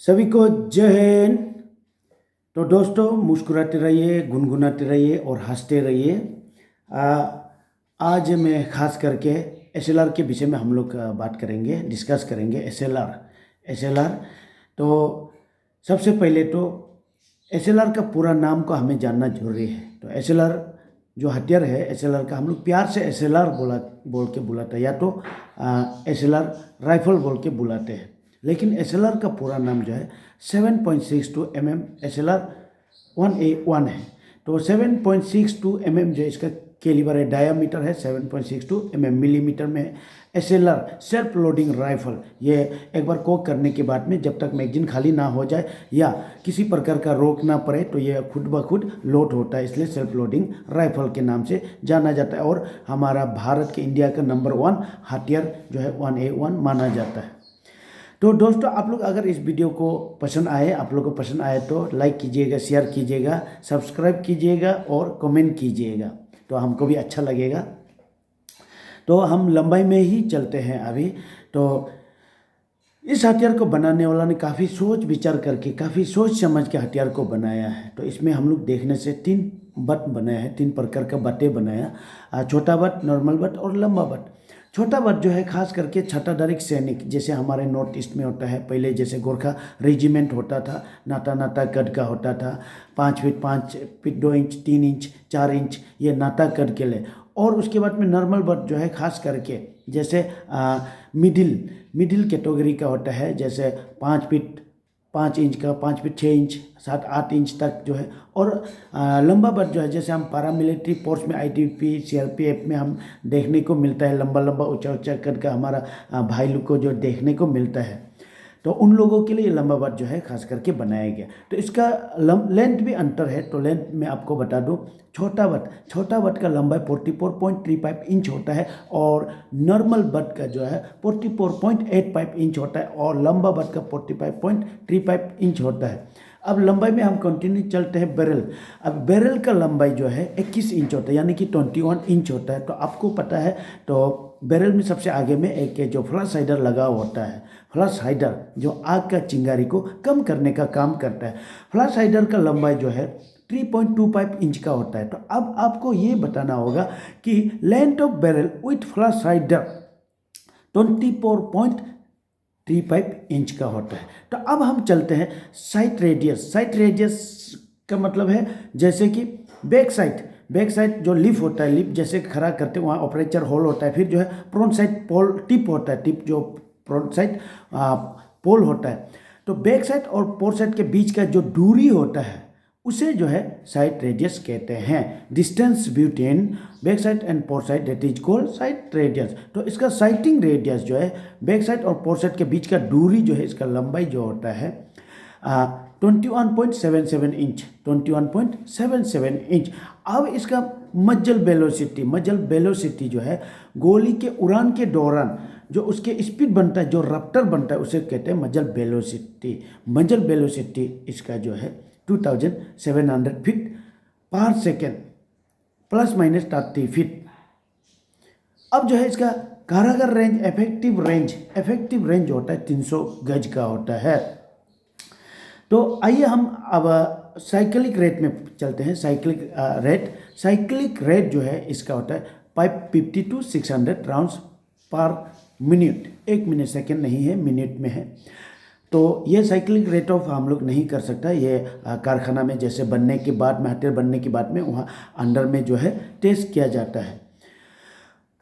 सभी को जय हिंद। तो दोस्तों, मुस्कुराते रहिए, गुनगुनाते रहिए और हंसते रहिए। आज मैं खास करके एसएलआर के विषय में हम लोग बात करेंगे, डिस्कस करेंगे। एसएलआर तो सबसे पहले तो एसएलआर का पूरा नाम को हमें जानना जरूरी है। तो एसएलआर जो हथियार है, एसएलआर का हम लोग प्यार से एसएलआर बोल के बुलाते हैं, या तो एसएलआर राइफल बोल के बुलाते हैं। लेकिन एसएलआर का पूरा नाम जो है 7.62 mm एसएलआर 1A1 है। तो 7.62 mm जो इसका कैलिबर है, डायामीटर है 7.62 mm मिलीमीटर में है। एसएलआर सेल्फ लोडिंग राइफल, ये एक बार कोक करने के बाद में जब तक मैगजीन खाली ना हो जाए या किसी प्रकार का रोक ना पड़े तो ये खुद ब खुद लोड होता है, इसलिए सेल्फ लोडिंग राइफल के नाम से जाना जाता है। और हमारा भारत के इंडिया का नंबर 1 हथियार जो है 1A1 माना जाता है। तो दोस्तों, आप लोग अगर इस वीडियो को पसंद आए, आप लोग को पसंद आए तो लाइक कीजिएगा, शेयर कीजिएगा, सब्सक्राइब कीजिएगा और कमेंट कीजिएगा, तो हमको भी अच्छा लगेगा। तो हम लंबाई में ही चलते हैं अभी। तो इस हथियार को बनाने वाला ने काफ़ी सोच विचार करके, काफ़ी सोच समझ के हथियार को बनाया है। तो इसमें हम लोग देखने से 3 बट बनाया है, 3 प्रकार का बटें बनाया, छोटा बट, नॉर्मल बट और लंबा बट। छोटा बट जो है खास करके छठाधारी सैनिक, जैसे हमारे नॉर्थ ईस्ट में होता है, पहले जैसे गोरखा रेजिमेंट होता था, नाता नाता कद का होता था, 5 फीट 2 इंच, 3 इंच, 4 इंच, ये नाता कद के लिए। और उसके बाद में नॉर्मल बट जो है खास करके जैसे मिडिल कैटेगरी का होता है, जैसे 5 फीट 5 इंच का, 5 फीट 6 इंच, 7-8 इंच तक जो है। और लंबा बट जो है जैसे हम पैरामिलिट्री फोर्स में, आईटीबीपी, सीआरपीएफ में हम देखने को मिलता है, लंबा लंबा ऊंचा ऊंचा कद का हमारा भाई लोग को जो देखने को मिलता है। तो उन लोगों के लिए लंबा बट जो है खास करके बनाया गया। तो इसका लेंथ भी अंतर है। तो लेंथ में आपको बता दूं, छोटा बट का लंबाई 44.35 इंच होता है और नॉर्मल बट का जो है 44.85 इंच होता है और लंबा बट का 45.35 इंच होता है। अब लंबाई में हम कंटिन्यू चलते हैं बैरल। अब बैरल का लंबाई जो है 21 इंच होता है, यानी कि 21 इंच होता है। तो आपको पता है, तो बैरल में सबसे आगे में एक जो फ्लश हाइडर लगा होता है, फ्लश हाइडर जो आग का चिंगारी को कम करने का काम करता है। फ्लश हाइडर का लंबाई जो है 3.25 इंच का होता है। तो अब आपको ये बताना होगा कि length of barrel with flush हाइडर 24.35 inch का होता है। तो अब हम चलते हैं साइट रेडियस। साइट रेडियस का मतलब है जैसे कि बैक साइड जो लिप होता है, लिप जैसे खड़ा करते हैं वहाँ ऑपरेचर होल होता है। फिर जो है फ्रंट साइड पोल टिप होता है, टिप जो फ्रंट साइड पोल होता है। तो बैक साइड और पोर साइड के बीच का जो दूरी होता है उसे जो है साइट रेडियस कहते हैं। Distance between back side and fore side, that is called sight radius. तो इसका साइटिंग रेडियस जो है बैक साइड और पोर साइड के बीच का दूरी जो है, इसका लंबाई जो होता है 21.77 इंच, 21.77 इंच। अब इसका मज्जल वेलोसिटी जो है गोली के उड़ान के दौरान जो उसके स्पीड बनता है, जो रफ्तार बनता है, उसे कहते हैं मज्जल वेलोसिटी इसका जो है 2700 फीट पर सेकेंड ±30 फीट। अब जो है इसका कारागार रेंज, इफेक्टिव रेंज होता है 300 गज का होता है। तो आइए हम अब साइक्लिक रेट में चलते हैं। साइक्लिक रेट जो है इसका होता है 550 to 600 राउंड्स पर मिनट। 1 मिनट सेकेंड नहीं है, मिनट में है। तो ये साइक्लिक रेट ऑफ हम लोग नहीं कर सकता, ये कारखाना में जैसे बनने के बाद में, हथियार बनने के बाद में वहाँ अंदर में जो है टेस्ट किया जाता है।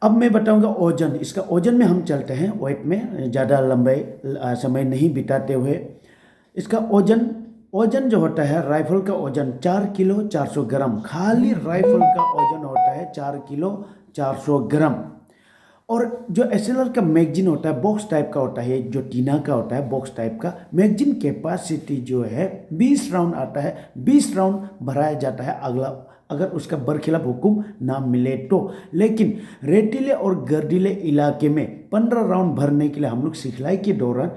अब मैं बताऊंगा ओजन। इसका ओजन में हम चलते हैं, वेट में ज़्यादा लंबे समय नहीं बिताते हुए। इसका ओजन जो होता है, राइफल का ओजन 4 किलो 400 ग्राम। खाली राइफल का ओजन होता है 4 किलो 400 ग्राम। और जो एसएलआर का मैगजीन होता है बॉक्स टाइप का होता है, जो टीना का होता है बॉक्स टाइप का। मैगजीन कैपेसिटी जो है 20 राउंड आता है, 20 राउंड भराया जाता है अगला, अगर उसका बरखिलाफ हुक्म ना मिले तो। लेकिन रेतीले और गर्दीले इलाके में 15 राउंड भरने के लिए हम लोग सिखलाई के दौरान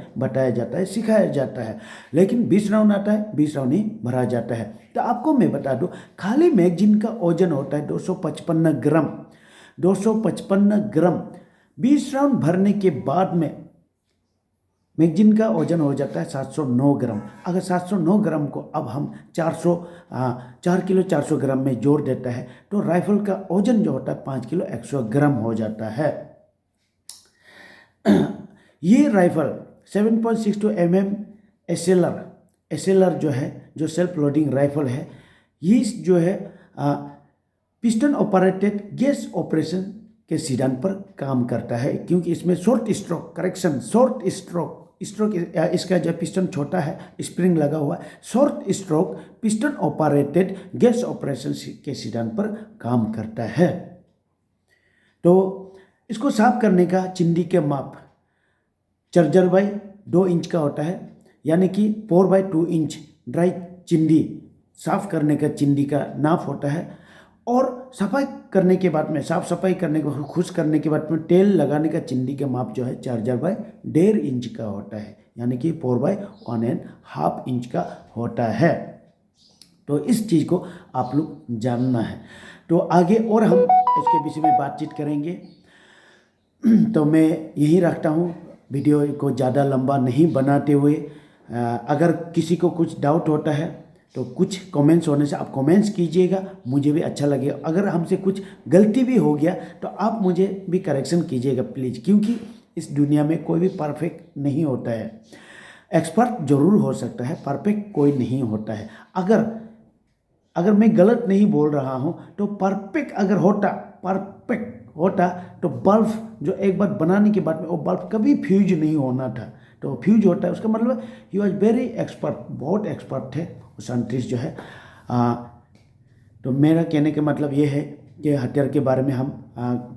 सिखाया जाता है। लेकिन 20 राउंड आता है, 20 राउंड ही भरा जाता है। तो आपको मैं बता दूं, खाली मैगजीन का ओजन होता है 255 ग्राम। 255 ग्राम 20 राउंड भरने के बाद में मैगजीन का वजन हो जाता है 709 ग्राम। अगर 709 ग्राम को अब हम 4 किलो 400 ग्राम में जोड़ देता है तो राइफल का वजन जो होता है 5 किलो 100 ग्राम हो जाता है। ये राइफल 7.62 mm एसएलआर जो है, जो सेल्फ लोडिंग राइफल है, ये जो है पिस्टन ऑपरेटेड गैस ऑपरेशन के सिद्धांत पर काम करता है, क्योंकि इसमें शॉर्ट स्ट्रोक इसका जो पिस्टन छोटा है, स्प्रिंग लगा हुआ है, short stroke piston operated gas operation के सिद्धांत पर काम करता है। तो इसको साफ करने का चिंदी के माप चार्जर बाई 2 इंच का होता है, यानी कि 4/2 इंच ड्राई चिंदी साफ करने का चिंदी का नाप होता है। और सफाई करने के बाद में, साफ सफाई करने के बाद, खुश करने के बाद में तेल लगाने का चिंदी का माप जो है 4/1.5 इंच का होता है, यानी कि 4/1.5 इंच का होता है। तो इस चीज़ को आप लोग जानना है। तो आगे और हम इसके विषय में बातचीत करेंगे। तो मैं यही रखता हूँ, वीडियो को ज़्यादा लंबा नहीं बनाते हुए। अगर किसी को कुछ डाउट होता है तो कुछ कमेंट्स होने से आप कमेंट्स कीजिएगा, मुझे भी अच्छा लगेगा। अगर हमसे कुछ गलती भी हो गया तो आप मुझे भी करेक्शन कीजिएगा प्लीज़, क्योंकि इस दुनिया में कोई भी परफेक्ट नहीं होता है। एक्सपर्ट जरूर हो सकता है, परफेक्ट कोई नहीं होता है। अगर मैं गलत नहीं बोल रहा हूँ तो परफेक्ट होता तो बल्ब जो एक बार बनाने के बाद में वो बल्ब कभी फ्यूज नहीं होना था। तो फ्यूज होता है, उसका मतलब ही वॉज वेरी एक्सपर्ट, बहुत एक्सपर्ट थे वो साइंटिस्ट जो है। तो मेरा कहने का मतलब ये है कि हथियार के बारे में हम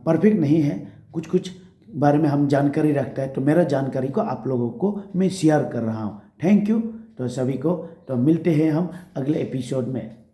परफेक्ट नहीं है, कुछ बारे में हम जानकारी रखता है। तो मेरा जानकारी को आप लोगों को मैं शेयर कर रहा हूँ। थैंक यू तो सभी को। तो मिलते हैं हम अगले एपिसोड में।